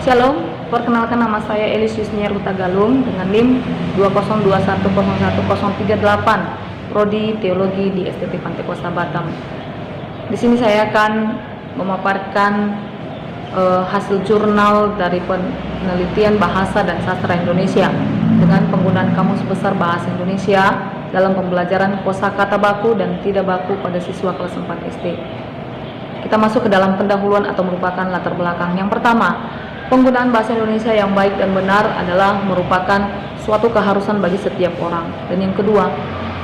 Shalom, perkenalkan nama saya Elis Yusniar Hutagalung dengan NIM 202101038, Prodi Teologi di STT Pantai Kosta Batam. Di sini saya akan memaparkan hasil jurnal dari penelitian bahasa dan sastra Indonesia dengan penggunaan Kamus Besar Bahasa Indonesia dalam pembelajaran kosakata baku dan tidak baku pada siswa kelas 4 SD. Kita masuk ke dalam pendahuluan atau merupakan latar belakang. Yang pertama, penggunaan bahasa Indonesia yang baik dan benar adalah merupakan suatu keharusan bagi setiap orang. Dan yang kedua,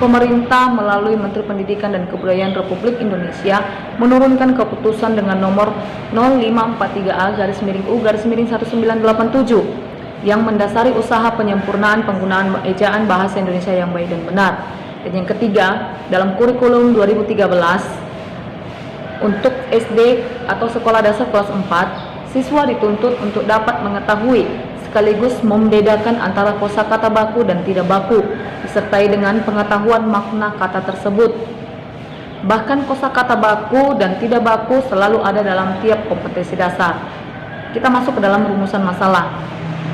pemerintah melalui Menteri Pendidikan dan Kebudayaan Republik Indonesia menurunkan keputusan dengan nomor 0543A/U/1987 yang mendasari usaha penyempurnaan penggunaan ejaan bahasa Indonesia yang baik dan benar. Dan yang ketiga, dalam kurikulum 2013 untuk SD atau sekolah dasar kelas 4, siswa dituntut untuk dapat mengetahui sekaligus membedakan antara kosakata baku dan tidak baku, disertai dengan pengetahuan makna kata tersebut. Bahkan kosakata baku dan tidak baku selalu ada dalam tiap kompetensi dasar. Kita masuk ke dalam rumusan masalah.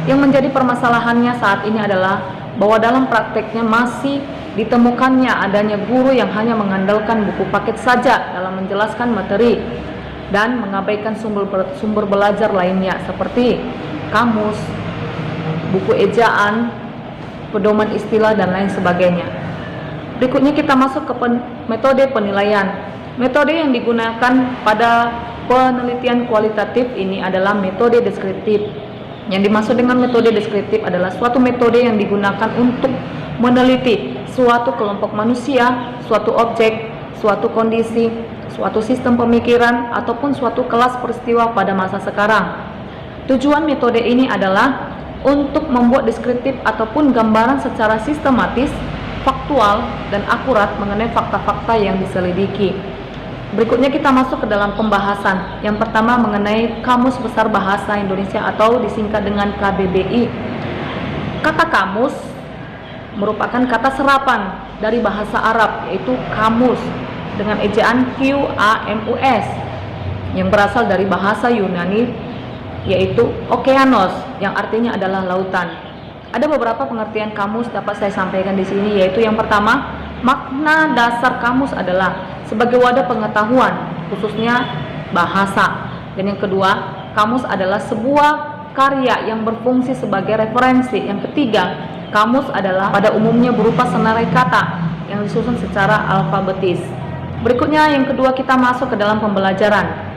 Yang menjadi permasalahannya saat ini adalah bahwa dalam prakteknya masih ditemukannya adanya guru yang hanya mengandalkan buku paket saja dalam menjelaskan materi dan mengabaikan sumber belajar lainnya seperti kamus, buku ejaan, pedoman istilah, dan lain sebagainya. Berikutnya kita masuk ke metode penilaian. Metode yang digunakan pada penelitian kualitatif ini adalah metode deskriptif. Yang dimaksud dengan metode deskriptif adalah suatu metode yang digunakan untuk meneliti suatu kelompok manusia, suatu objek, suatu kondisi, suatu sistem pemikiran, ataupun suatu kelas peristiwa pada masa sekarang. Tujuan metode ini adalah untuk membuat deskriptif ataupun gambaran secara sistematis, faktual, dan akurat mengenai fakta-fakta yang diselidiki. Berikutnya kita masuk ke dalam pembahasan. Yang pertama mengenai Kamus Besar Bahasa Indonesia atau disingkat dengan KBBI. Kata kamus merupakan kata serapan dari bahasa Arab, yaitu kamus dengan ejaan QAMUS yang berasal dari bahasa Yunani, yaitu okeanos, yang artinya adalah lautan. Ada beberapa pengertian kamus dapat saya sampaikan di sini, yaitu yang pertama, makna dasar kamus adalah sebagai wadah pengetahuan, khususnya bahasa. Dan yang kedua, kamus adalah sebuah karya yang berfungsi sebagai referensi. Yang ketiga, kamus adalah pada umumnya berupa senarai kata yang disusun secara alfabetis. Berikutnya yang kedua, kita masuk ke dalam pembelajaran.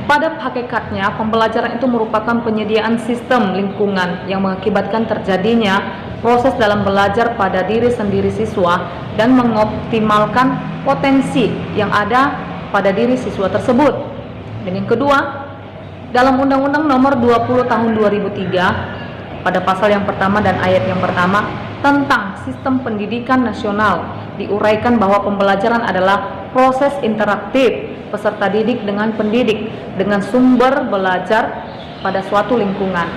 Pada hakikatnya, pembelajaran itu merupakan penyediaan sistem lingkungan yang mengakibatkan terjadinya proses dalam belajar pada diri sendiri siswa dan mengoptimalkan potensi yang ada pada diri siswa tersebut. Dan yang kedua, dalam Undang-Undang Nomor 20 Tahun 2003 pada pasal yang pertama dan ayat yang pertama tentang sistem pendidikan nasional diuraikan bahwa pembelajaran adalah proses interaktif peserta didik dengan pendidik dengan sumber belajar pada suatu lingkungan.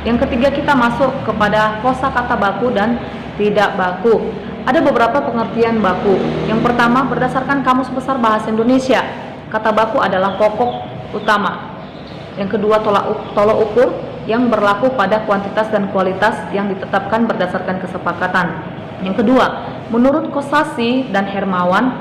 Yang ketiga, kita masuk kepada kosakata baku dan tidak baku. Ada beberapa pengertian baku. Yang pertama, berdasarkan Kamus Besar Bahasa Indonesia, kata baku adalah pokok utama. Yang kedua, tolok ukur yang berlaku pada kuantitas dan kualitas yang ditetapkan berdasarkan kesepakatan. Yang kedua, menurut Kosasih dan Hermawan,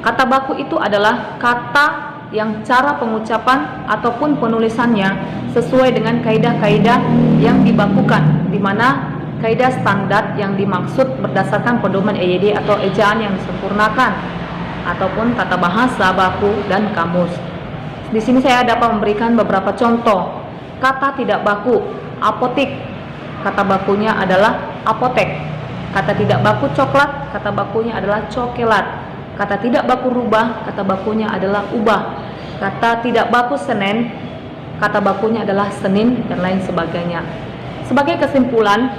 kata baku itu adalah kata yang cara pengucapan ataupun penulisannya sesuai dengan kaidah-kaidah yang dibakukan, di mana kaidah standar yang dimaksud berdasarkan pedoman EYD atau ejaan yang disempurnakan, ataupun tata bahasa baku dan kamus. Di sini saya dapat memberikan beberapa contoh. Kata tidak baku, apotik, kata bakunya adalah apotek. Kata tidak baku coklat, kata bakunya adalah cokelat. Kata tidak baku rubah, kata bakunya adalah ubah. Kata tidak baku senen, kata bakunya adalah senin, dan lain sebagainya. Sebagai kesimpulan,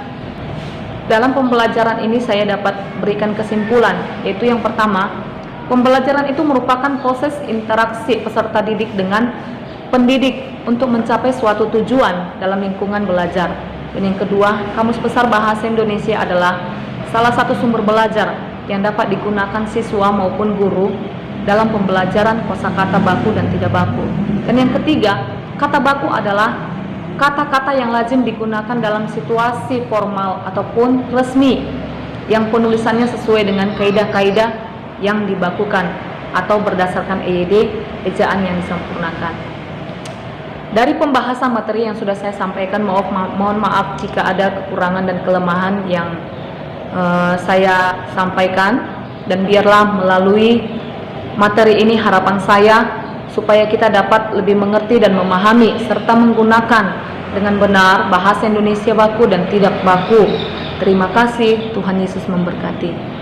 dalam pembelajaran ini saya dapat berikan kesimpulan, yaitu yang pertama, pembelajaran itu merupakan proses interaksi peserta didik dengan pendidik untuk mencapai suatu tujuan dalam lingkungan belajar. Dan yang kedua, Kamus Besar Bahasa Indonesia adalah salah satu sumber belajar yang dapat digunakan siswa maupun guru dalam pembelajaran kosakata baku dan tidak baku. Dan yang ketiga, Kata baku adalah kata-kata yang lazim digunakan dalam situasi formal ataupun resmi yang penulisannya sesuai dengan kaidah-kaidah yang dibakukan atau berdasarkan EYD, ejaan yang disempurnakan. Dari pembahasan materi yang sudah saya sampaikan, mohon maaf jika ada kekurangan dan kelemahan yang saya sampaikan, dan biarlah melalui materi ini harapan saya supaya kita dapat lebih mengerti dan memahami serta menggunakan dengan benar bahasa Indonesia baku dan tidak baku. Terima kasih, Tuhan Yesus memberkati.